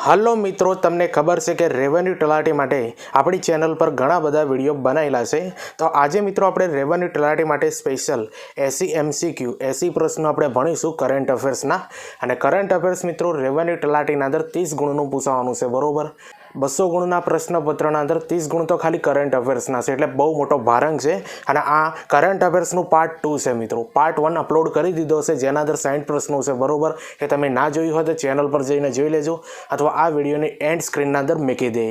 Hello મિત્રો, તમને ખબર છે કે રેવન્યુ તલાટી માટે આપણી ચેનલ પર ઘણા બધા વિડીયો બનાવેલા છે। તો આજે મિત્રો આપણે રેવન્યુ તલાટી માટે સ્પેશિયલ 80 MCQ 80 પ્રશ્નો આપણે ભણીશું કરંટ અફેર્સના। અને કરંટ અફેર્સ મિત્રો રેવન્યુ તલાટીના અંદર 30 ગુણનું પૂછવાનું છે, બરોબર। 200 ગુણના પ્રશ્નપત્રના અંદર 30 ગુણ તો ખાલી કરંટ અફેર્સના છે, એટલે બહુ મોટો ભારંગ છે। અને આ કરંટ અફેર્સનું પાર્ટ 2 છે મિત્રો। પાર્ટ 1 અપલોડ કરી દીધો છે, જેના અંદર 60 પ્રશ્નો છે, બરોબર। એ તમે ના જોયું હોય તો ચેનલ પર જઈને જોઈ લેજો, અથવા આ વિડીયોની એન્ડ સ્ક્રીનના અંદર મૂકી દે।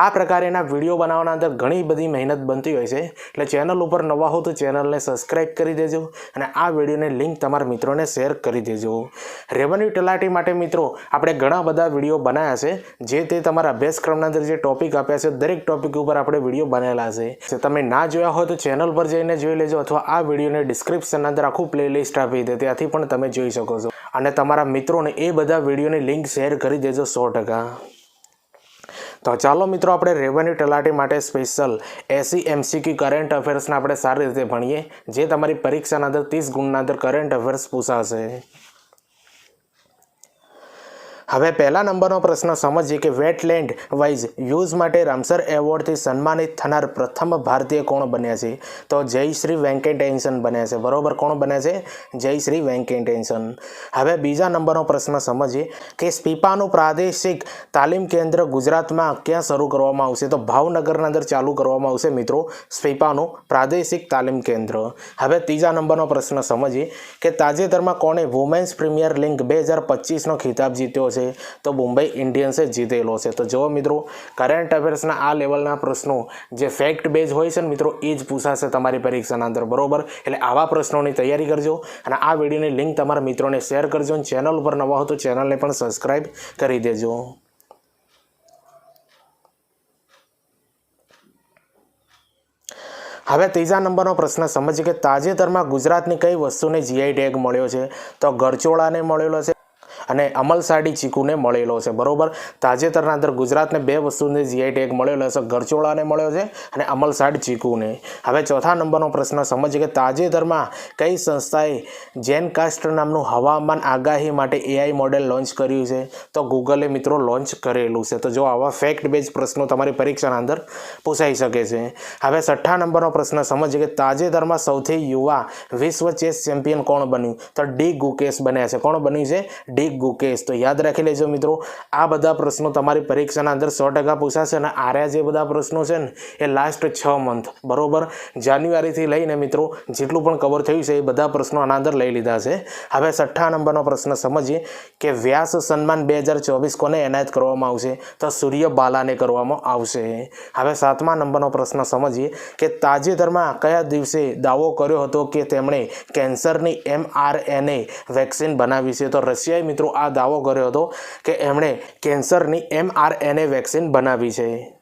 આ પ્રકારેના વિડીયો બનાવવાના અંદર ઘણી બધી મહેનત બનતી હોય છે, એટલે ચેનલ ઉપર નવા હો તો ચેનલને સબસ્ક્રાઈબ કરી દેજો અને આ વિડીયોની લિંક તમારા મિત્રોને શેર કરી દેજો। રેવન્યુ તલાટી માટે મિત્રો આપણે ઘણા બધા વિડીયો બનાવ્યા છે, જે તે તમારા અભ્યાસક્રમના અંદર જે ટોપિક આપ્યા છે દરેક ટોપિક ઉપર આપણે વિડીયો બનાવેલા છે। તમે ના જોયા હોય તો ચેનલ પર જઈને જોઈ લેજો, અથવા આ વિડીયોને ડિસ્ક્રિપ્શનના અંદર આખું પ્લેલિસ્ટ આપી દે, ત્યાંથી પણ તમે જોઈ શકો છો। અને તમારા મિત્રોને એ બધા વિડીયોની લિંક શેર કરી દેજો 100%। તો ચાલો મિત્રો આપણે રેવન્યુ તલાટી માટે સ્પેશિયલ 80 MCQ કરંટ અફેર્સના આપણે સારી રીતે ભણીએ, જે તમારી પરીક્ષાના અંદર 30 ગુણના અંદર કરંટ અફેર્સ પૂછાશે। હવે પહેલા નંબરનો પ્રશ્ન સમજીએ કે વેટલેન્ડ વાઇઝ યુઝ માટે રામસર એવોર્ડથી સન્માનિત થનાર પ્રથમ ભારતીય કોણ બન્યા છે? તો જયશ્રી વેંકટેન્સન બન્યા છે, બરોબર। કોણ બન્યા છે? જયશ્રી વેંકટેન્સન। હવે બીજા નંબરનો પ્રશ્ન સમજીએ કે સ્પીપાનું પ્રાદેશિક તાલીમ કેન્દ્ર ગુજરાતમાં ક્યાં શરૂ કરવામાં આવશે? તો ભાવનગરના અંદર ચાલુ કરવામાં આવશે મિત્રો સ્પીપાનું પ્રાદેશિક તાલીમ કેન્દ્ર। હવે ત્રીજા નંબરનો પ્રશ્ન સમજીએ કે તાજેતરમાં કોણે વુમેન્સ પ્રીમિયર લીગ 2025નો ખિતાબ જીત્યો છે? તો મુંબઈ ઇન્ડિયન્સે જીતેલો છે। તો જો મિત્રો કરંટ અફેર્સના આ લેવલના પ્રશ્નો જે ફેક્ટ બેઝ હોય છે ને મિત્રો, એ જ પૂછાશે તમારી પરીક્ષાના અંદર, બરોબર। એટલે આવા પ્રશ્નોની તૈયારી કરજો અને આ વિડીયોની લિંક તમારા મિત્રોને શેર કરજો, અને ચેનલ ઉપર નવા હો તો ચેનલને પણ સબસ્ક્રાઈબ કરી દેજો। હવે ત્રીજા નંબરનો પ્રશ્ન સમજીએ કે તાજેતરમાં ગુજરાતની કઈ વસ્તુને જીઆઈ ટેગ મળ્યો છે? તો ગરચોળાને મળેલો છે અને અમલસાડી ચીકુને મળેલો છે, બરોબર। તાજેતરના અંદર ગુજરાતને બે વસ્તુને જીઆઈ ટેગ મળેલો છે, ગરચોળાને મળ્યો છે અને અમલસાડ ચીકુને। હવે ચોથા નંબરનો પ્રશ્ન સમજીએ કે તાજેતરમાં કઈ સંસ્થાએ જેનકાસ્ટ નામનું હવામાન આગાહી માટે એઆઈ મોડેલ લોન્ચ કર્યું છે? તો ગૂગલે મિત્રો લોન્ચ કરેલું છે। તો જો આવા ફેક્ટ બેઝ પ્રશ્નો તમારી પરીક્ષાના અંદર પૂછાઈ શકે છે। હવે છઠ્ઠા નંબરનો પ્રશ્ન સમજીએ કે તાજેતરમાં સૌથી યુવા વિશ્વ ચેસ ચેમ્પિયન કોણ બન્યું? તો ડી ગુકેશ બન્યા છે। કોણ બન્યું છે? ડી ગુકેશ। તો યાદ રાખી લેજો મિત્રો, આ બધા પ્રશ્નો તમારી પરીક્ષાના અંદર 100% પૂછાશે। અને આર્યા જે બધા પ્રશ્નો છે ને એ લાસ્ટ 6 મંથ, બરોબર, જાન્યુઆરીથી લઈને મિત્રો જેટલું પણ કવર થયું છે એ બધા પ્રશ્નો આના અંદર લઈ લીધા છે। હવે છઠ્ઠા નંબરનો પ્રશ્ન સમજીએ કે વ્યાસ સન્માન 2024 કોને એનાયત કરવામાં આવશે? તો સૂર્યબાલાને કરવામાં આવશે। હવે સાતમા નંબરનો પ્રશ્ન સમજીએ કે તાજેતરમાં કયા દિવસે દાવો કર્યો હતો કે તેમણે કેન્સરની mRNA વેક્સિન બનાવી છે? તો રશિયાએ મિત્રો આ દાવો કર્યો હતો કે એમણે કેન્સરની mRNA વેક્સિન બનાવી છે।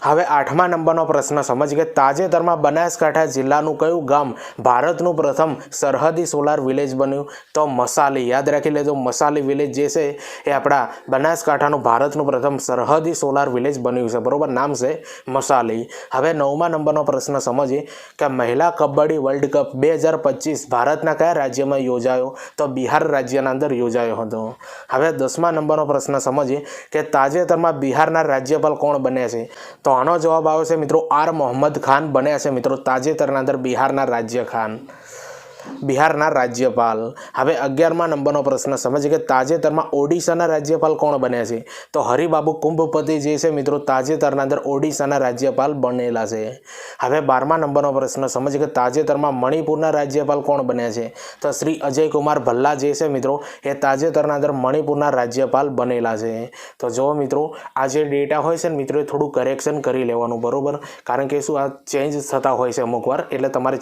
હવે આઠમા નંબરનો પ્રશ્ન સમજીએ કે તાજેતરમાં બનાસકાંઠા જિલ્લાનું કયું ગામ ભારતનું પ્રથમ સરહદી સોલાર વિલેજ બન્યું? તો મસાલી। યાદ રાખી લેજો, મસાલી વિલેજ જે છે એ આપણા બનાસકાંઠાનું ભારતનું પ્રથમ સરહદી સોલાર વિલેજ બન્યું છે, બરોબર, નામ છે મસાલી। હવે નવમા નંબરનો પ્રશ્ન સમજીએ કે મહિલા કબડ્ડી વર્લ્ડ કપ 2025 ભારતના કયા રાજ્યમાં યોજાયો? તો બિહાર રાજ્યના અંદર યોજાયો હતો। હવે 10મા નંબરનો પ્રશ્ન સમજીએ કે તાજેતરમાં બિહારના રાજ્યપાલ કોણ બન્યા છે? તો આનો જવાબ આવશે મિત્રો આર મોહમ્મદ ખાન બન્યા છે મિત્રો તાજેતરના અંદર બિહારના રાજ્યપાલ। હવે 11મા નંબરનો પ્રશ્ન સમજીએ કે તાજેતરમાં ઓડિશાના રાજ્યપાલ કોણ બન્યા છે? તો હરિબાબુ કુંભપતિ જે છે મિત્રો તાજેતરના અંદર ઓડિશાના રાજ્યપાલ બનેલા છે। હવે 12મા નંબરનો પ્રશ્ન સમજીએ કે તાજેતરમાં મણિપુરના રાજ્યપાલ કોણ બન્યા છે? તો શ્રી અજય કુમાર ભલ્લા જે છે મિત્રો એ તાજેતરના અંદર મણિપુરના રાજ્યપાલ બનેલા છે। તો જો મિત્રો આ જે ડેટા હોય છે ને મિત્રો એ થોડું કરેક્શન કરી લેવાનું, બરોબર, કારણ કે શું આ ચેન્જ થતા હોય છે અમુક વાર, એટલે તમારે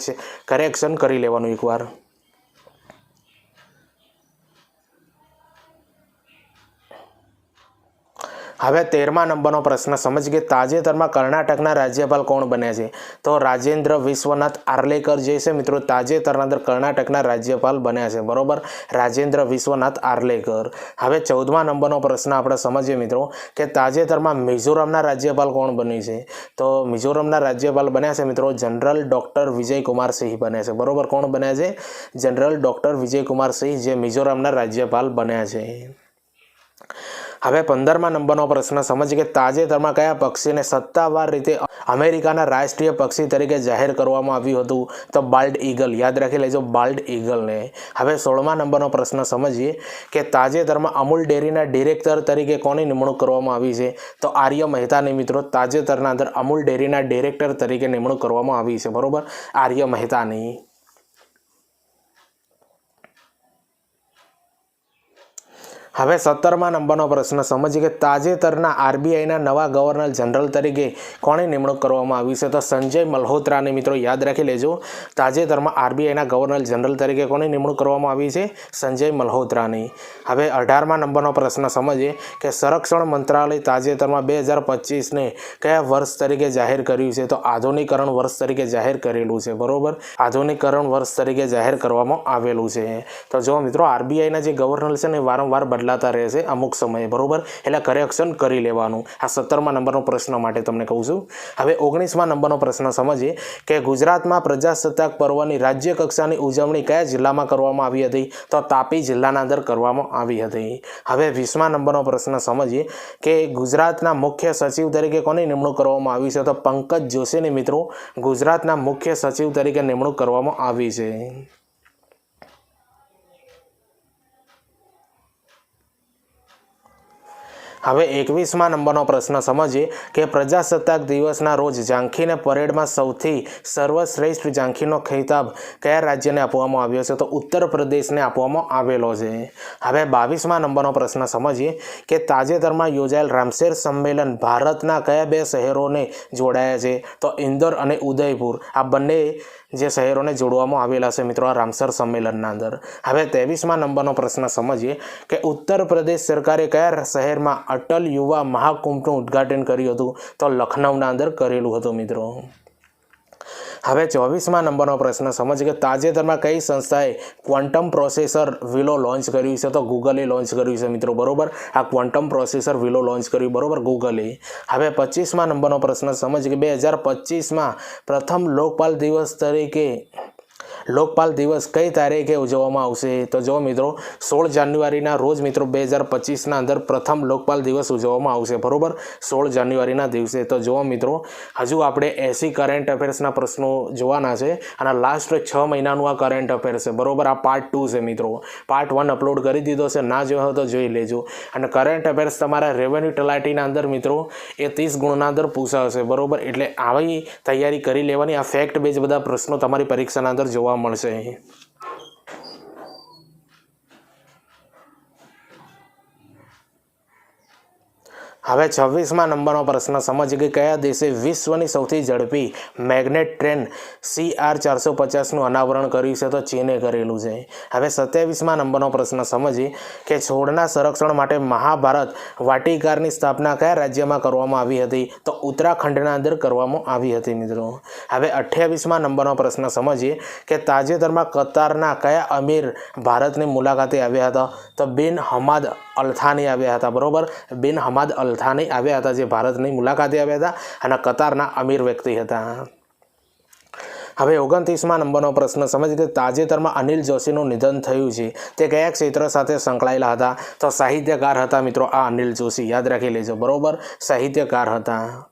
કરેક્શન કરી લેવાનું એકવાર। હવે 13મા નંબરનો પ્રશ્ન સમજ કે તાજેતરમાં કર્ણાટકના રાજ્યપાલ કોણ બન્યા છે? તો રાજેન્દ્ર વિશ્વનાથ આર્લેકર જે છે મિત્રો તાજેતરના અંદર કર્ણાટકના રાજ્યપાલ બન્યા છે, બરોબર, રાજેન્દ્ર વિશ્વનાથ આર્લેકર. હવે 14મા નંબરનો પ્રશ્ન આપણે સમજીએ મિત્રો કે તાજેતરમાં મિઝોરમના રાજ્યપાલ કોણ બન્યું છે? તો મિઝોરમના રાજ્યપાલ બન્યા છે મિત્રો જનરલ ડૉક્ટર વિજયકુમાર સિંહ બન્યા છે, બરોબર. કોણ બન્યા છે? જનરલ ડૉક્ટર વિજયકુમાર સિંહ જે મિઝોરમના રાજ્યપાલ બન્યા છે. હવે 15મા નંબરનો પ્રશ્ન સમજ કે તાજેતરમાં કયા પક્ષીને સત્તાવાર રીતે અમેરિકાના રાષ્ટ્રીય પક્ષી તરીકે જાહેર કરવામાં આવ્યું હતું? તો બાલ્ડ ઈગલ, યાદ રાખી લેજો, બાલ્ડ ઈગલને. હવે 16મા નંબરનો પ્રશ્ન સમજીએ કે તાજેતરમાં અમૂલ ડેરીના ડિરેક્ટર તરીકે કોની નિમણૂક કરવામાં આવી છે? તો આર્ય મહેતાની મિત્રો તાજેતરના અંદર અમૂલ ડેરીના ડિરેક્ટર તરીકે નિમણૂક કરવામાં આવી છે, બરોબર, આર્ય મહેતાની. હવે 17મા નંબરનો પ્રશ્ન સમજીએ કે તાજેતરના આરબીઆઈના નવા ગવર્નર જનરલ તરીકે કોની નિમણૂક કરવામાં આવી છે? તો સંજય મલ્હોત્રાને મિત્રો યાદ રાખી લેજો. તાજેતરમાં આરબીઆઈના ગવર્નર જનરલ તરીકે કોની નિમણૂક કરવામાં આવી છે? સંજય મલ્હોત્રાની. હવે 18મા નંબરનો પ્રશ્ન સમજીએ કે સંરક્ષણ મંત્રાલય તાજેતરમાં 2025ને કયા વર્ષ તરીકે જાહેર કર્યું છે? તો આધુનિકરણ વર્ષ તરીકે જાહેર કરેલું છે, બરોબર, આધુનિકરણ વર્ષ તરીકે જાહેર કરવામાં આવેલું છે. તો જો મિત્રો આરબીઆઈના જે ગવર્નર છે ને વારંવાર બદલાતા રહેશે અમુક સમયે, બરોબર, એટલે કરેક્શન કરી લેવાનું. આ 17મા નંબરનો પ્રશ્ન માટે તમને કહું છું. હવે 19મા નંબરનો પ્રશ્ન સમજીએ કે ગુજરાતમાં પ્રજાસત્તાક પર્વની રાજ્ય કક્ષાની ઉજવણી કયા જિલ્લામાં કરવામાં આવી હતી? તો તાપી જિલ્લાના અંદર કરવામાં આવી હતી. હવે 20મા નંબરનો પ્રશ્ન સમજીએ કે ગુજરાતના મુખ્ય સચિવ તરીકે કોની નિમણૂક કરવામાં આવી છે? તો પંકજ જોશીની મિત્રો ગુજરાતના મુખ્ય સચિવ તરીકે નિમણૂક કરવામાં આવી છે. હવે 21મા નંબરનો પ્રશ્ન સમજીએ કે પ્રજાસત્તાક દિવસના રોજ ઝાંખીને પરેડમાં સૌથી સર્વશ્રેષ્ઠ ઝાંખીનો ખિતાબ કયા રાજ્યને આપવામાં આવ્યો છે? તો ઉત્તર પ્રદેશને આપવામાં આવેલો છે. હવે 22મા નંબરનો પ્રશ્ન સમજીએ કે તાજેતરમાં યોજાયેલ રામસેર સંમેલન ભારતના કયા બે શહેરોને જોડાયા છે? તો ઇન્દોર અને ઉદયપુર, આ બંને જે શહેરોને જોડવામાં આવેલા છે મિત્રો આ રામસર સંમેલનના અંદર. હવે 23મા નંબરનો પ્રશ્ન સમજીએ કે ઉત્તર પ્રદેશ સરકારે કયા શહેરમાં અટલ યુવા મહાકુંભનું ઉદ્ઘાટન કર્યું હતું? તો લખનૌના અંદર કરેલું હતું મિત્રો. હવે 24મા નંબરનો પ્રશ્ન સમજ કે તાજેતરમાં કઈ સંસ્થાએ ક્વોન્ટમ પ્રોસેસર વિલો લોન્ચ કર્યું છે? તો ગૂગલે લોન્ચ કર્યું છે મિત્રો, બરોબર, આ ક્વોન્ટમ પ્રોસેસર વિલો લોન્ચ કર્યું, બરોબર, ગૂગલે. હવે 25મા નંબરનો પ્રશ્ન સમજ કે 2025માં પ્રથમ લોકપાલ દિવસ તરીકે લોકપાલ દિવસ કઈ તારીખે ઉજવવામાં આવશે? તો જો મિત્રો 16 જાન્યુઆરીના રોજ મિત્રો 2025ના અંદર પ્રથમ લોકપાલ દિવસ ઉજવવામાં આવશે, બરોબર, 16 જાન્યુઆરીના દિવસે. તો જો મિત્રો હજુ આપણે 80 કરંટ અફેર્સના પ્રશ્નો જોવાના છે અને લાસ્ટ 6 મહિનાનું આ કરંટ અફેર્સ છે, બરોબર, આ પાર્ટ 2 છે મિત્રો. પાર્ટ 1 અપલોડ કરી દીધો છે, ના જોયો તો જોઈ લેજો. અને કરંટ અફેર્સ તમારા રેવન્યુ તલાટીના અંદર મિત્રો એ 30 ગુણના અંદર પૂછાશે, બરોબર, એટલે આવી તૈયારી કરી લેવાની. આ ફેક્ટ બેઝ બધા પ્રશ્નો તમારી પરીક્ષાના અંદર જોવા મળશે. હવે 26મા નંબરનો પ્રશ્ન સમજીએ કે કયા દેશે વિશ્વની સૌથી ઝડપી મેગ્નેટ ટ્રેન CR450નું અનાવરણ કર્યું છે? તો ચીને કરેલું છે. હવે 27મા નંબરનો પ્રશ્ન સમજીએ કે છોડના સંરક્ષણ માટે મહાભારત વાટિકાની સ્થાપના કયા રાજ્યમાં કરવામાં આવી હતી? તો ઉત્તરાખંડના અંદર કરવામાં આવી હતી મિત્રો. હવે 28મા નંબરનો પ્રશ્ન સમજીએ કે તાજેતરમાં કતારના કયા અમીર ભારતની મુલાકાતે આવ્યા હતા? તો બિન હમાદ અલથાની આવ્યા હતા, બરોબર, બિન હમાદ અલથાની આવ્યા હતા જે ભારતની મુલાકાતે આવ્યા હતા અને કતારના અમીર વ્યક્તિ હતા. હવે 29મા નંબરનો પ્રશ્ન સમજ કે તાજેતરમાં અનિલ જોશીનું નિધન થયું છે તે કયા ક્ષેત્ર સાથે સંકળાયેલા હતા? તો સાહિત્યકાર હતા મિત્રો આ અનિલ જોશી, યાદ રાખી લેજો, બરોબર, સાહિત્યકાર હતા.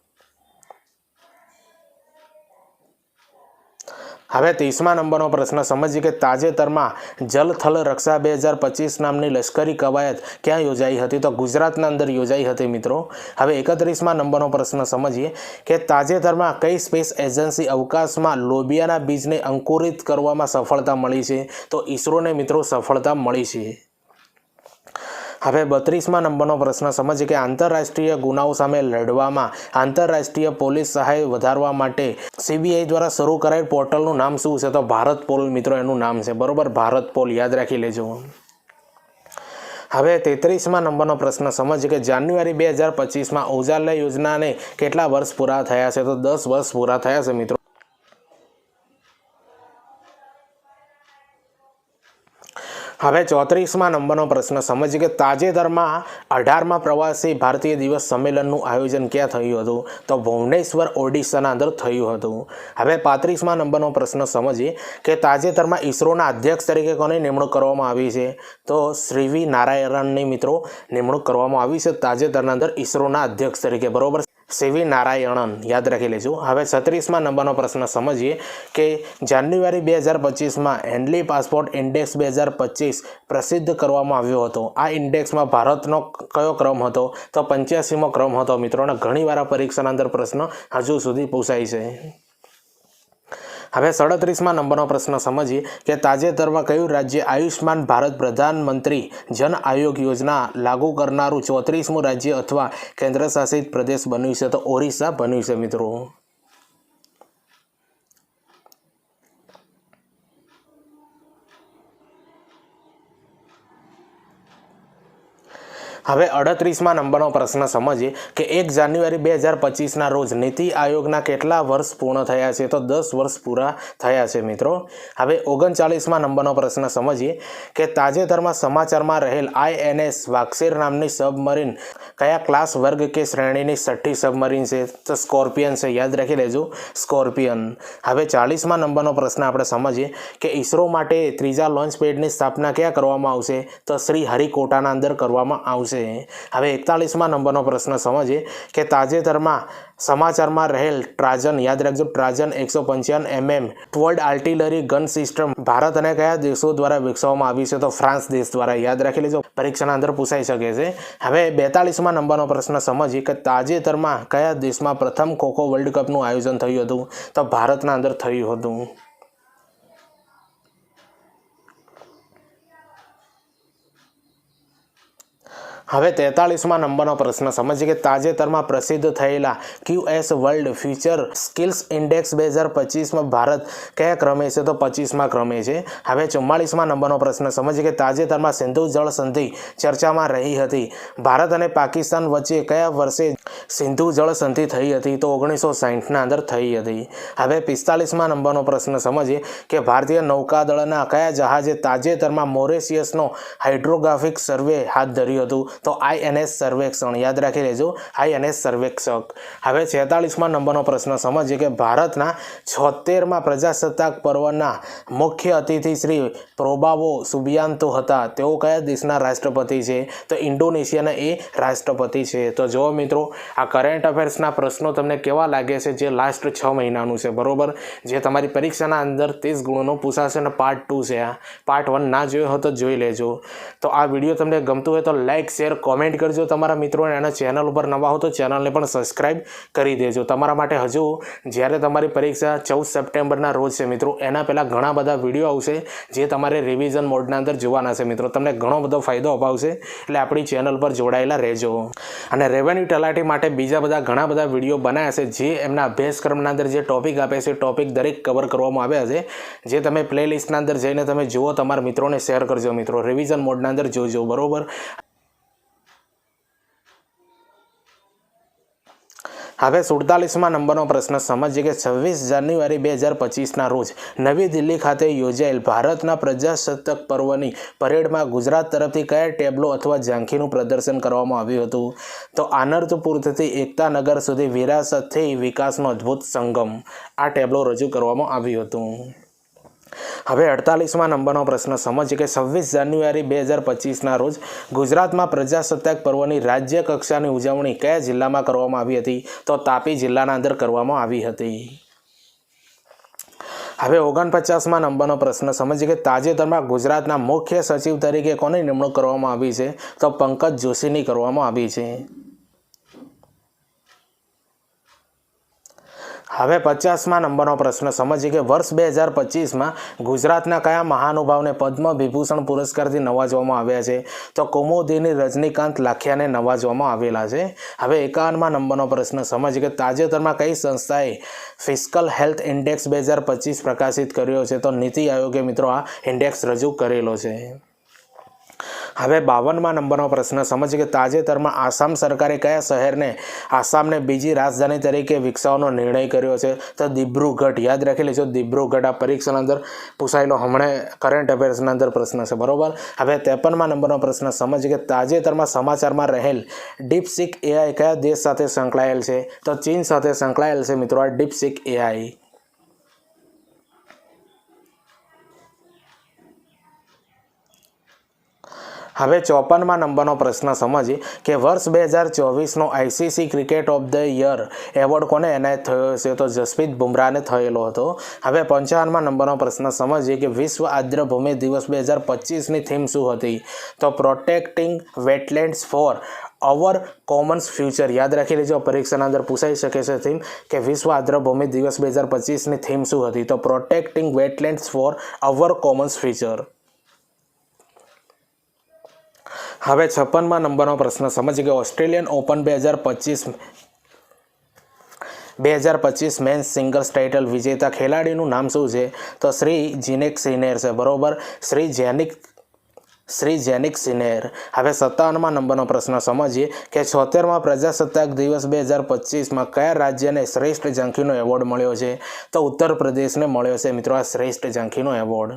હવે 30મા નંબરનો પ્રશ્ન સમજીએ કે તાજેતરમાં જલ થલ રક્ષા 2025 નામની લશ્કરી કવાયત ક્યાં યોજાઈ હતી? તો ગુજરાતના અંદર યોજાઈ હતી મિત્રો. હવે 31મા નંબરનો પ્રશ્ન સમજીએ કે તાજેતરમાં કઈ સ્પેસ એજન્સી અવકાશમાં લોબિયાના બીજને અંકુરિત કરવામાં સફળતા મળી છે? તો ઈસરોને મિત્રો સફળતા મળી છે. હવે 32મા નંબરનો પ્રશ્ન સમજીએ કે આંતરરાષ્ટ્રીય ગુનાઓ સામે લડવામાં આંતરરાષ્ટ્રીય પોલીસ સહાય વધારવા માટે CBI દ્વારા શરૂ કરાયેલ પોર્ટલનું નામ શું છે? તો ભારત પોલ મિત્રો એનું નામ છે, બરોબર, ભારત પોલ, યાદ રાખી લેજો. હવે 33મા નંબરનો પ્રશ્ન સમજીએ કે જાન્યુઆરી 2025માં ઉજાલા યોજનાને કેટલા વર્ષ પૂરા થયા છે? તો 10 વર્ષ પૂરા થયા છે મિત્રો। હવે 34મા નંબરનો પ્રશ્ન સમજીએ કે તાજેતરમાં 18મા પ્રવાસી ભારતીય દિવસ સંમેલનનું આયોજન ક્યાં થયું હતું? તો ભુવનેશ્વર ઓડિશાના અંદર થયું હતું। હવે 35મા નંબરનો પ્રશ્ન સમજીએ કે તાજેતરમાં ઈસરોના અધ્યક્ષ તરીકે કોની નિમણૂક કરવામાં આવી છે? તો શ્રી વી નારાયણની મિત્રો નિમણૂક કરવામાં આવી છે તાજેતરના અંદર ઈસરોના અધ્યક્ષ તરીકે, બરોબર। સીવી નારાયણન યાદ રાખી લેજો। હવે 36મા નંબરનો પ્રશ્ન સમજીએ કે જાન્યુઆરી 2025માં હેન્ડલી પાસપોર્ટ ઇન્ડેક્સ 2025 પ્રસિદ્ધ કરવામાં આવ્યો હતો। આ ઇન્ડેક્સમાં ભારતનો કયો ક્રમ હતો? તો 85મો ક્રમ હતો મિત્રો, અને ઘણીવાર આ પરીક્ષાના અંદર પ્રશ્ન હજુ સુધી પૂછાય છે। હવે 37મા નંબરનો પ્રશ્ન સમજીએ કે તાજેતરમાં કયું રાજ્ય આયુષ્માન ભારત પ્રધાનમંત્રી જન આરોગ્ય યોજના લાગુ કરનારું 34મું રાજ્ય અથવા કેન્દ્રશાસિત પ્રદેશ બન્યું છે? તો ઓરિસ્સા બન્યું છે મિત્રો। હવે 38મા નંબરનો પ્રશ્ન સમજીએ કે 1 જાન્યુઆરી 2025ના રોજ નીતિ આયોગના કેટલા વર્ષ પૂર્ણ થયા છે? તો 10 વર્ષ પૂરા થયા છે મિત્રો। હવે 39મા નંબરનો પ્રશ્ન સમજીએ કે તાજેતરમાં સમાચારમાં રહેલ INS વાક્ષેર નામની સબમરીન કયા ક્લાસ વર્ગ કે શ્રેણીની 6ઠ્ઠી સબમરીન છે? તો સ્કોર્પિયન છે, યાદ રાખી લેજો, સ્કોર્પિયન। હવે 40મા નંબરનો પ્રશ્ન આપણે સમજીએ કે ઈસરો માટે ત્રીજા લોન્ચ પેડની સ્થાપના ક્યાં કરવામાં આવશે? તો શ્રી હરિકોટાના અંદર કરવામાં આવશે। હવે 41મા નંબરનો પ્રશ્ન સમજીએ કે તાજેતરમાં સમાચારમાં રહેલ ટ્રાજન, યાદ રાખજો, ટ્રાજન 155 mm toward artillery gun system Bharat અને કયા દેશો દ્વારા વિકસાવવામાં આવી છે? તો ફ્રાન્સ દેશ દ્વારા, યાદ રાખી લેજો, પરીક્ષાના અંદર પૂછાઈ શકે છે। હવે 42મા નંબરનો પ્રશ્ન સમજીએ કે તાજેતરમાં કયા દેશમાં પ્રથમ ખોખો વર્લ્ડ કપનું આયોજન થયું હતું? તો ભારતના અંદર થયું હતું। હવે 43મા નંબરનો પ્રશ્ન સમજીએ કે તાજેતરમાં પ્રસિદ્ધ થયેલા QS world future skills index 2025માં ભારત કયા ક્રમે છે? તો 25મા ક્રમે છે। હવે 44મા નંબરનો પ્રશ્ન સમજીએ કે તાજેતરમાં સિંધુ જળ સંધિ ચર્ચામાં રહી હતી। ભારત અને પાકિસ્તાન વચ્ચે કયા વર્ષે સિંધુ જળ સંધિ થઈ હતી? તો 1960ના અંદર થઈ હતી। હવે 45મા નંબરનો પ્રશ્ન સમજીએ કે ભારતીય નૌકાદળના કયા જહાજે તાજેતરમાં મોરેશિયસનો હાઇડ્રોગ્રાફિક સર્વે હાથ ધર્યું હતું? તો INS સર્વેક્ષણ, યાદ રાખી લેજો, INS સર્વેક્ષક। હવે 46મા નંબરનો પ્રશ્ન સમજીએ કે ભારતના 76મા પ્રજાસત્તાક પર્વના મુખ્ય અતિથિ શ્રી પ્રોબાવો સુબિયાન્તો હતા। તેઓ કયા દેશના રાષ્ટ્રપતિ છે? તો ઇન્ડોનેશિયાના એ રાષ્ટ્રપતિ છે। તો જો મિત્રો આ કરંટ અફેર્સના પ્રશ્નો તમને કેવા લાગે છે? જે લાસ્ટ 6 મહિનાનું છે, બરોબર, જે તમારી પરીક્ષાના અંદર 30 ગુણોનો પૂછાશે અને પાર્ટ 2 છે। આ પાર્ટ 1 ના જોયો હોય તો જોઈ લેજો। તો આ વિડીયો તમને ગમતું હોય તો લાઇક, શેર, કોમેન્ટ કરજો તમારા મિત્રોને, અને ચેનલ ઉપર નવા હો તો ચેનલને પણ સબસ્ક્રાઇબ કરી દેજો। તમારા માટે હજુ જ્યારે તમારી પરીક્ષા 14 સપ્ટેમ્બરના રોજ છે મિત્રો, એના પહેલાં ઘણા બધા વિડીયો આવશે જે તમારે રિવિઝન મોડના અંદર જોવાના છે મિત્રો, તમને ઘણો બધો ફાયદો અપાવશે, એટલે આપણી ચેનલ પર જોડાયેલા રહેજો। અને રેવન્યુ તલાટી માટે બીજા બધા ઘણા બધા વિડીયો બનાવ્યા છે, જે એમના અભ્યાસક્રમના અંદર જે ટોપિક આપે છે, ટોપિક દરેક કવર કરવામાં આવ્યા છે, જે તમે પ્લેલિસ્ટના અંદર જઈને તમે જુઓ, તમારા મિત્રોને શેર કરજો મિત્રો, રિવિઝન મોડના અંદર જોજો, બરોબર। હવે 47મા નંબરનો પ્રશ્ન સમજીએ કે 26 જાન્યુઆરી 2025ના રોજ નવી દિલ્હી ખાતે યોજાયેલ ભારતના પ્રજાસત્તાક પર્વની પરેડમાં ગુજરાત તરફથી કયા ટેબ્લો અથવા ઝાંખીનું પ્રદર્શન કરવામાં આવ્યું હતું? તો આનંદપુરથી એકતાનગર સુધી વિરાસતથી વિકાસનો અદ્ભુત સંગમ, આ ટેબ્લો રજૂ કરવામાં આવ્યું હતું। હવે 48મા નંબરનો પ્રશ્ન સમજીએ કે 26 જાન્યુઆરી 2025ના રોજ ગુજરાતમાં પ્રજાસત્તાક પર્વની રાજ્ય કક્ષાની ઉજવણી કયા જિલ્લામાં કરવામાં આવી હતી? તો તાપી જિલ્લાના અંદર કરવામાં આવી હતી। હવે 49મા નંબરનો પ્રશ્ન સમજીએ કે તાજેતરમાં ગુજરાતના મુખ્ય સચિવ તરીકે કોની નિમણૂક કરવામાં આવી છે? તો પંકજ જોશીની કરવામાં આવી છે। હવે 50મા નંબરનો પ્રશ્ન સમજીએ કે વર્ષ 2025માં ગુજરાતના કયા મહાનુભાવને પદ્મ વિભૂષણ પુરસ્કારથી નવાજવામાં આવ્યા છે? તો કુમુદિની રજનીકાંત લાખિયાને નવાજવામાં આવેલા છે। હવે 51મા નંબરનો પ્રશ્ન સમજીએ કે તાજેતરમાં કઈ સંસ્થાએ ફિસ્કલ હેલ્થ ઇન્ડેક્સ 2025 પ્રકાશિત કર્યો છે? તો નીતિ આયોગે મિત્રો આ ઇન્ડેક્સ રજૂ કરેલો છે। હવે 52માં નંબરનો પ્રશ્ન સમજીએ કે તાજેતરમાં આસામ સરકારે કયા શહેરને આસામને બીજી રાજધાની તરીકે વિકસાવવાનો નિર્ણય કર્યો છે? તો દિબ્રુગઢ. યાદ રાખી લેજો, દિબ્રુગઢ. આ પરીક્ષાના અંદર પૂછાયેલો હમણાં કરંટ અફેર્સના અંદર પ્રશ્ન છે, બરોબર. હવે 53માં નંબરનો પ્રશ્ન સમજીએ કે તાજેતરમાં સમાચારમાં રહેલ ડીપસીક એઆઈ કયા દેશ સાથે સંકળાયેલ છે? તો ચીન સાથે સંકળાયેલ છે મિત્રો આ ડીપસીક એઆઈ. હવે 54માં નંબરનો પ્રશ્ન સમજીએ કે વર્ષ 2024નો ICC cricket of the year award કોને એનાયત થયો છે? તો જસપ્રીત બુમરાહને થયેલો હતો. હવે 55માં નંબરનો પ્રશ્ન સમજીએ કે વિશ્વ આર્દ્રભૂમિ દિવસ 2025ની થીમ શું હતી? તો protecting wetlands for our commons future. યાદ રાખી લેજો, પરીક્ષાના અંદર પૂછાઈ શકે છે થીમ કે વિશ્વ આર્દ્રભૂમિ દિવસ 2025ની થીમ શું હતી? તો protecting wetlands for our commons future. હવે 56માં નંબરનો પ્રશ્ન સમજીએ કે Australian open 2025 men's singles title વિજેતા ખેલાડીનું નામ શું છે? તો શ્રી જીનેક સિનેર છે, બરોબર. શ્રી જેનિક સિનેર. હવે 57માં નંબરનો પ્રશ્ન સમજીએ કે 76માં પ્રજાસત્તાક દિવસ 2025માં કયા રાજ્યને શ્રેષ્ઠ ઝાંખીનો એવોર્ડ મળ્યો છે? તો ઉત્તર પ્રદેશને મળ્યો છે મિત્રો આ શ્રેષ્ઠ ઝાંખીનો એવોર્ડ.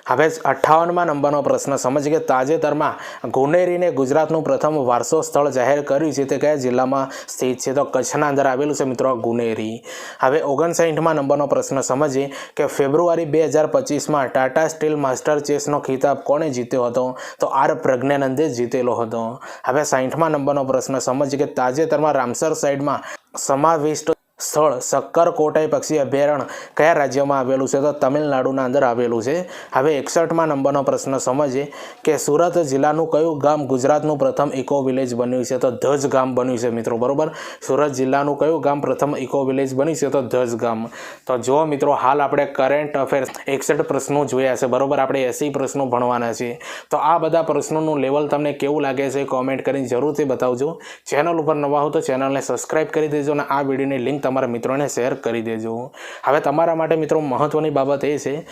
હવે 58માં નંબરનો પ્રશ્ન સમજીએ કે તાજેતરમાં ગુનેરીને ગુજરાતનું પ્રથમ વારસો સ્થળ જાહેર કર્યું છે તે કયા જિલ્લામાં સ્થિત છે? તો કચ્છના અંદર આવેલું છે મિત્રો ગુનેરી. હવે 59માં નંબરનો પ્રશ્ન સમજીએ કે ફેબ્રુઆરી 2025માં ટાટા સ્ટીલ માસ્ટર ચેસનો ખિતાબ કોણે જીત્યો હતો? તો આર પ્રજ્ઞાનંદે જીતેલો હતો. હવે 60માં નંબરનો પ્રશ્ન સમજીએ કે તાજેતરમાં રામસર સાઇટમાં સમાવિષ્ટ સ્થળ સક્કરકોટાઈ પક્ષી અભયારણ્ય કયા રાજ્યમાં આવેલું છે? તો તમિલનાડુના અંદર આવેલું છે. હવે 61માં નંબરનો પ્રશ્ન સમજીએ કે સુરત જિલ્લાનું કયું ગામ ગુજરાતનું પ્રથમ ઇકો વિલેજ બન્યું છે? તો ધજ ગામ બન્યું છે મિત્રો, બરોબર. સુરત જિલ્લાનું કયું ગામ પ્રથમ ઇકો વિલેજ બન્યું છે? તો ધજ ગામ. તો જો મિત્રો હાલ આપણે કરંટ અફેર્સ 61 પ્રશ્નો જોયા છે, બરોબર. આપણે 80 પ્રશ્નો ભણવાના છે. તો આ બધા પ્રશ્નોનું લેવલ તમને કેવું લાગે છે કોમેન્ટ કરીને જરૂરથી બતાવજો. ચેનલ ઉપર નવા હો તો ચેનલને સબસ્ક્રાઈબ કરી દેજો અને આ વિડીયોની લિંક તમારા મિત્રોને શેર કરી દેજો. હવે તમારા માટે મિત્રો મહત્વની બાબત એ છે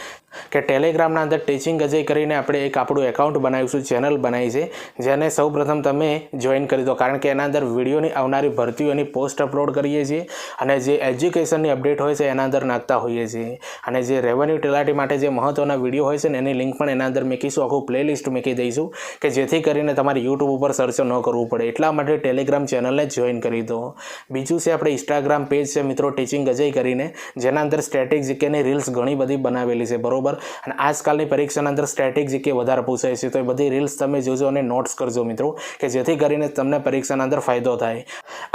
કે ટેલિગ્રામના અંદર ટીચિંગ અજય કરીને આપણે એક આપણું એકાઉન્ટ બનાવીશું, ચેનલ બનાવી છે, જેને સૌપ્રથમ તમે જોઈન કરી દો. કારણ કે એના અંદર વિડીયોની આવનારી ભરતીઓની પોસ્ટ અપલોડ કરીએ છીએ અને જે એજ્યુકેશનની અપડેટ હોય છે એના અંદર નાખતા હોઈએ છીએ. અને જે રેવન્યુ તલાટી માટે જે મહત્વના વિડીયો હોય છે ને એની લિંક પણ એના અંદર મૂકીશું, આખું પ્લેલિસ્ટ મૂકી દઈશું કે જેથી કરીને તમારે યુટ્યુબ ઉપર સર્ચ ન કરવું પડે. એટલા માટે ટેલિગ્રામ ચેનલને જોઈન કરી દો. બીજું છે આપણે ઇન્સ્ટાગ્રામ પેજ છે મિત્રો ટીચિંગ અજય કરીને, જેના અંદર સ્ટેટિક જીકેની રીલ્સ ઘણી બધી બનાવેલી છે, બરોબર. અને આજકાલની પરીક્ષાના અંદર સ્ટેટિક જીકે વધારે પૂછાય છે, તો એ બધી રીલ્સ તમે જોજો અને નોટ્સ કરજો મિત્રો, કે જેથી કરીને તમને પરીક્ષાના અંદર ફાયદો થાય.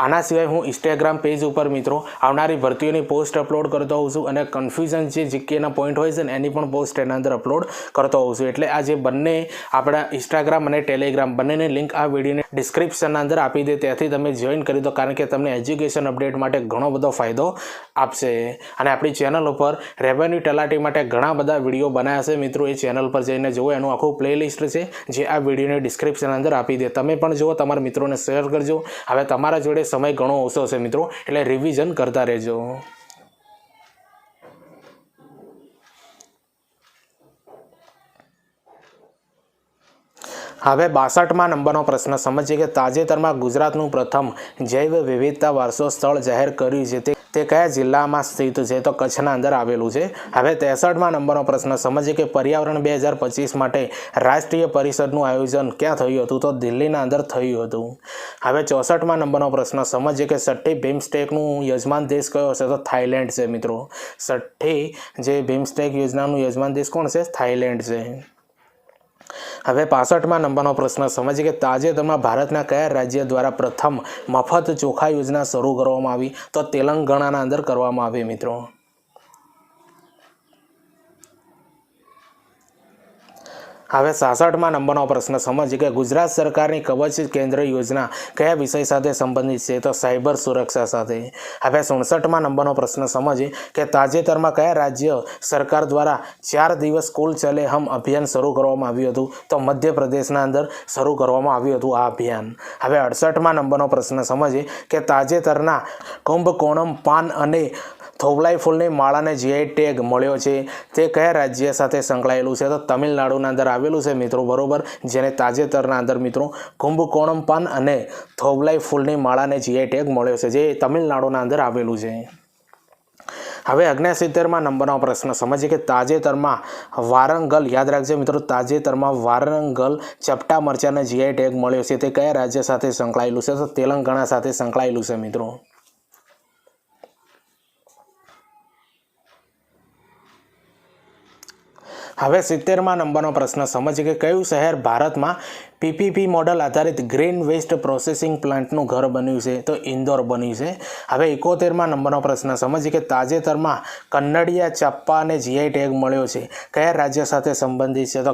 આના સિવાય હું ઇન્સ્ટાગ્રામ પેજ ઉપર મિત્રો આવનારી ભરતીઓની પોસ્ટ અપલોડ કરતો હોઉં છું અને કન્ફ્યુઝન જે જીકેના પોઈન્ટ હોય છે ને એની પણ પોસ્ટ એના અંદર અપલોડ કરતો હોઉં છું. એટલે આ જે બંને આપણા ઇન્સ્ટાગ્રામ અને ટેલિગ્રામ બંનેની લિંક આ વિડીયોની ડિસ્ક્રિપ્શનના અંદર આપી દે, ત્યાંથી તમે જોઈન કરી દો. કારણ કે તમને એજ્યુકેશન અપડેટ માટે ઘણો બધો ફાયદો આપશે. અને આપણી ચેનલ ઉપર રેવન્યુ તલાટી માટે ઘણા બધા વિડીયો બનાવ્યા છે મિત્રો, એ ચેનલ પર જઈને જુઓ. એનું આખું પ્લેલિસ્ટ છે જે આ વિડીયોની ડિસ્ક્રિપ્શન અંદર આપી દે. તમે પણ જુઓ, તમારા મિત્રોને શેર કરજો. હવે તમારા જોડે સમય ઘણો ઓછો છે મિત્રો, એટલે રિવિઝન કરતા રહેજો. હવે 62માં નંબરનો પ્રશ્ન સમજીએ કે તાજેતરમાં ગુજરાતનું પ્રથમ જૈવ વિવિધતા વારસો સ્થળ જાહેર કર્યું છે તે કયા જિલ્લામાં સ્થિત છે? તો કચ્છના અંદર આવેલું છે. હવે 63માં નંબરનો પ્રશ્ન સમજીએ કે પર્યાવરણ 2025 માટે રાષ્ટ્રીય પરિષદનું આયોજન ક્યાં થયું હતું? તો દિલ્હીના અંદર થયું હતું. હવે 64માં નંબરનો પ્રશ્ન સમજીએ કે છઠ્ઠી બિમસ્ટેકનું યજમાન દેશ કયો છે? તો થાઈલેન્ડ છે મિત્રો. છઠ્ઠી જે બિમસ્ટેક યોજનાનું યજમાન દેશ કોણ છે? થાઈલેન્ડ છે. હવે 65માં નંબરનો પ્રશ્ન સમજીએ કે તાજેતરમાં ભારતના કયા રાજ્ય દ્વારા પ્રથમ મફત ચોખા યોજના શરૂ કરવામાં આવી? તો તેલંગાણાના અંદર કરવામાં આવી મિત્રો. હવે 66માં નંબરનો પ્રશ્ન સમજીએ કે ગુજરાત સરકારની કવચ કેન્દ્ર યોજના કયા વિષય સાથે સંબંધિત છે? તો સાયબર સુરક્ષા સાથે. હવે 67માં નંબરનો પ્રશ્ન સમજીએ કે તાજેતરમાં કયા રાજ્ય સરકાર દ્વારા 4 દિવસ સ્કૂલ ચલે હમ અભિયાન શરૂ કરવામાં આવ્યું હતું? તો મધ્યપ્રદેશના અંદર શરૂ કરવામાં આવ્યું હતું આ અભિયાન. હવે 68માં નંબરનો પ્રશ્ન સમજીએ કે તાજેતરના કુંભકોણમ પાન અને થોવલાઈ ફૂલની માળાને જીઆઈ ટેગ મળ્યો છે તે કયા રાજ્ય સાથે સંકળાયેલું છે? તો તમિલનાડુના અંદર આવેલું છે મિત્રો, બરોબર, જેને તાજેતરના અંદર મિત્રો કુંભકોણમ પાન અને થોવલાઈ ફૂલની માળાને જીઆઈ ટેગ મળ્યો છે, જે તમિલનાડુના અંદર આવેલું છે. હવે 69માં નંબરનો પ્રશ્ન સમજીએ કે તાજેતરમાં વારંગલ, યાદ રાખજો મિત્રો, તાજેતરમાં વારંગલ ચપટા મરચાને જીઆઈ ટેગ મળ્યો છે તે કયા રાજ્ય સાથે સંકળાયેલું છે? તો તેલંગાણા સાથે સંકળાયેલું છે મિત્રો. હવે 70માં નંબરનો પ્રશ્ન સમજીએ કે કયું શહેર ભારતમાં પીપીપી મોડલ આધારિત ગ્રીન વેસ્ટ પ્રોસેસિંગ પ્લાન્ટનું ઘર બન્યું છે? તો ઇન્દોર બન્યું છે. હવે 71માં નંબરનો પ્રશ્ન સમજીએ કે તાજેતરમાં કન્નડિયા ચપ્પાને જીઆઈ ટેગ મળ્યો છે કયા રાજ્ય સાથે સંબંધિત છે? તો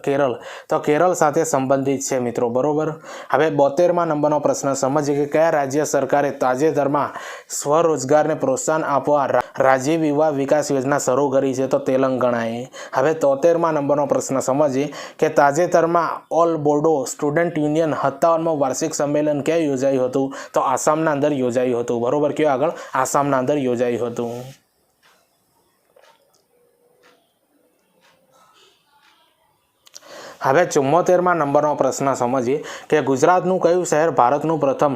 કેરળ. તો કેરળ સાથે સંબંધિત છે મિત્રો, બરોબર. હવે 72માં નંબરનો પ્રશ્ન સમજીએ કે કયા રાજ્ય સરકારે તાજેતરમાં સ્વરોજગારને પ્રોત્સાહન આપવા રાજીવ યુવા વિકાસ યોજના શરૂ કરી છે? તો તેલંગાણાએ. હવે 73માં નંબરનો પ્રશ્ન સમજીએ કે તાજેતરમાં ઓલ બોર્ડો સ્ટુડન્ટ યુનિયન 57મું વાર્ષિક સંમેલન ક્યાં યોજાયું હતું? તો આસામના અંદર યોજાયું હતું, બરોબર. કયો આગળ? આસામના અંદર યોજાયું હતું. હવે 74માં નંબરનો પ્રશ્ન સમજીએ કે ગુજરાતનું કયું શહેર ભારતનું પ્રથમ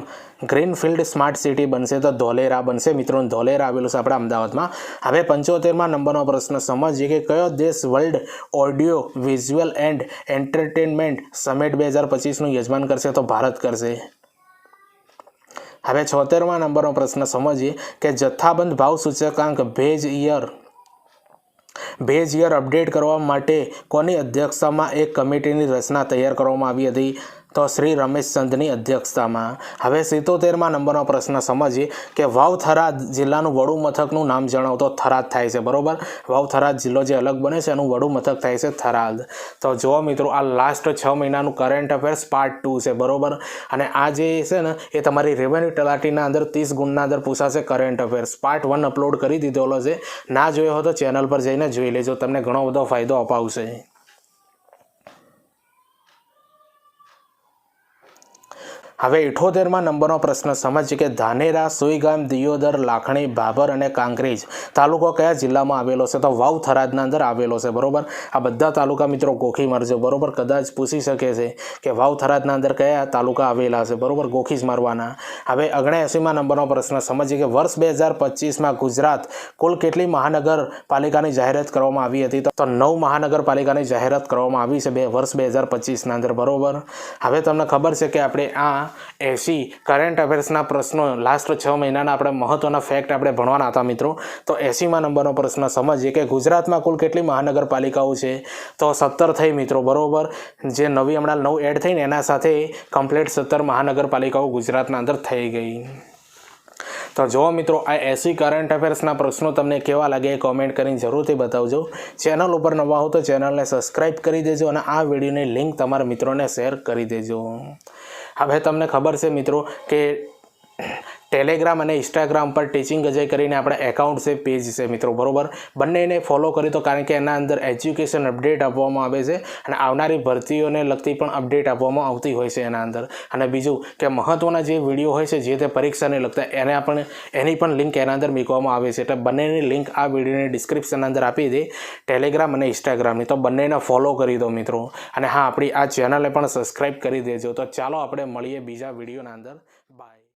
ગ્રીનફિલ્ડ સ્માર્ટ સિટી બનશે? તો ધોલેરા બનશે મિત્રો. ધોલેરા આવેલું છે આપણા અમદાવાદમાં. હવે 75માં નંબરનો પ્રશ્ન સમજીએ કે કયો દેશ world audio visual and entertainment summit 2025નું યજમાન કરશે? તો ભારત કરશે. હવે 76માં નંબરનો પ્રશ્ન સમજીએ કે જથ્થાબંધ ભાવ સૂચકાંક ભેજ યર અપડેટ કરવા માટે કોની અધ્યક્ષતામાં એક કમિટીની રચના તૈયાર કરવામાં આવી હતી? તો શ્રી રમેશ ચંદની અધ્યક્ષતામાં. હવે 77માં નંબરનો પ્રશ્ન સમજીએ કે વાવ થરાદ જિલ્લાનું વડુ મથકનું નામ જણાવો? તો થરાદ થાય છે, બરોબર. વાવ થરાદ જિલ્લો જે અલગ બને છે એનું વડુ મથક થાય છે થરાદ. તો જુઓ મિત્રો, આ લાસ્ટ 6 મહિનાનું કરંટ અફેર્સ પાર્ટ 2 છે, બરોબર. અને આ જે છે ને એ તમારી રેવન્યુ તલાટીના અંદર 30 ગુણના અંદર પૂછાશે કરંટ અફેર્સ. પાર્ટ 1 અપલોડ કરી દીધેલો છે, ના જોયો હોય તો ચેનલ પર જઈને જોઈ લેજો, તમને ઘણો બધો ફાયદો અપાવશે. હવે 78માં નંબરનો પ્રશ્ન સમજીએ કે ધાનેરા, સુઈગામ, દિયોદર, લાખણી, ભાભર અને કાંકરેજ તાલુકો કયા જિલ્લામાં આવેલો છે? તો વાવ થરાદના અંદર આવેલો છે, બરોબર. આ બધા તાલુકા મિત્રો ગોખી મારજો, બરોબર. કદાચ પૂછી શકે છે કે વાવ થરાદના અંદર કયા તાલુકા આવેલા છે, બરોબર. ગોખી જ મારવાના. હવે 79માં નંબરનો પ્રશ્ન સમજીએ કે વર્ષ 2025માં ગુજરાત કુલ કેટલી મહાનગરપાલિકાની જાહેરાત કરવામાં આવી હતી? તો 9 મહાનગરપાલિકાની જાહેરાત કરવામાં આવી છે વર્ષ 2025ના અંદર, બરોબર. હવે તમને ખબર છે કે આપણે આ 80 કરંટ અફેર્સના પ્રશ્નો લાસ્ટ 6 મહિનાના આપણે મહત્વના ફેક્ટ આપણે ભણવાના હતા મિત્રો. તો 80માં નંબરનો પ્રશ્ન સમજીએ કે ગુજરાતમાં કુલ કેટલી મહાનગરપાલિકાઓ છે? તો 17 થઈ મિત્રો, બરોબર. જે નવી હમણાં 9 એડ થઈને એના સાથે કમ્પ્લીટ 17 મહાનગરપાલિકાઓ ગુજરાતના અંદર થઈ ગઈ. તો જો મિત્રો, આ 80 કરંટ અફેર્સના પ્રશ્નો તમને કેવા લાગે એ કોમેન્ટ કરીને જરૂરથી બતાવજો. ચેનલ ઉપર નવા હો તો ચેનલને સબસ્ક્રાઈબ કરી દેજો અને આ વિડીયોની લિંક તમારા મિત્રોને શેર કરી દેજો. હવે તમને ખબર છે મિત્રો કે ટેલિગ્રામ અને ઇન્સ્ટાગ્રામ પર ટીચિંગ અજય કરીને આપણા એકાઉન્ટ છે, પેજ છે મિત્રો, બરોબર. બંનેને ફોલો કરી તો, કારણ કે એના અંદર એજ્યુકેશન અપડેટ આપવામાં આવે છે અને આવનારી ભરતીઓને લગતી પણ અપડેટ આપવામાં આવતી હોય છે એના અંદર. અને બીજું કે મહત્ત્વના જે વિડીયો હોય છે જે તે પરીક્ષાને લગતા એની પણ લિંક એના અંદર મૂકવામાં આવે છે. એટલે બંનેની લિંક આ વિડીયોની ડિસ્ક્રિપ્શન અંદર આપી દે, ટેલિગ્રામ અને ઇન્સ્ટાગ્રામની. તો બંનેને ફોલો કરી દો મિત્રો. અને હા, આપણી આ ચેનલને પણ સબસ્ક્રાઈબ કરી દેજો. તો ચાલો આપણે મળીએ બીજા વિડીયોના અંદર. બાય.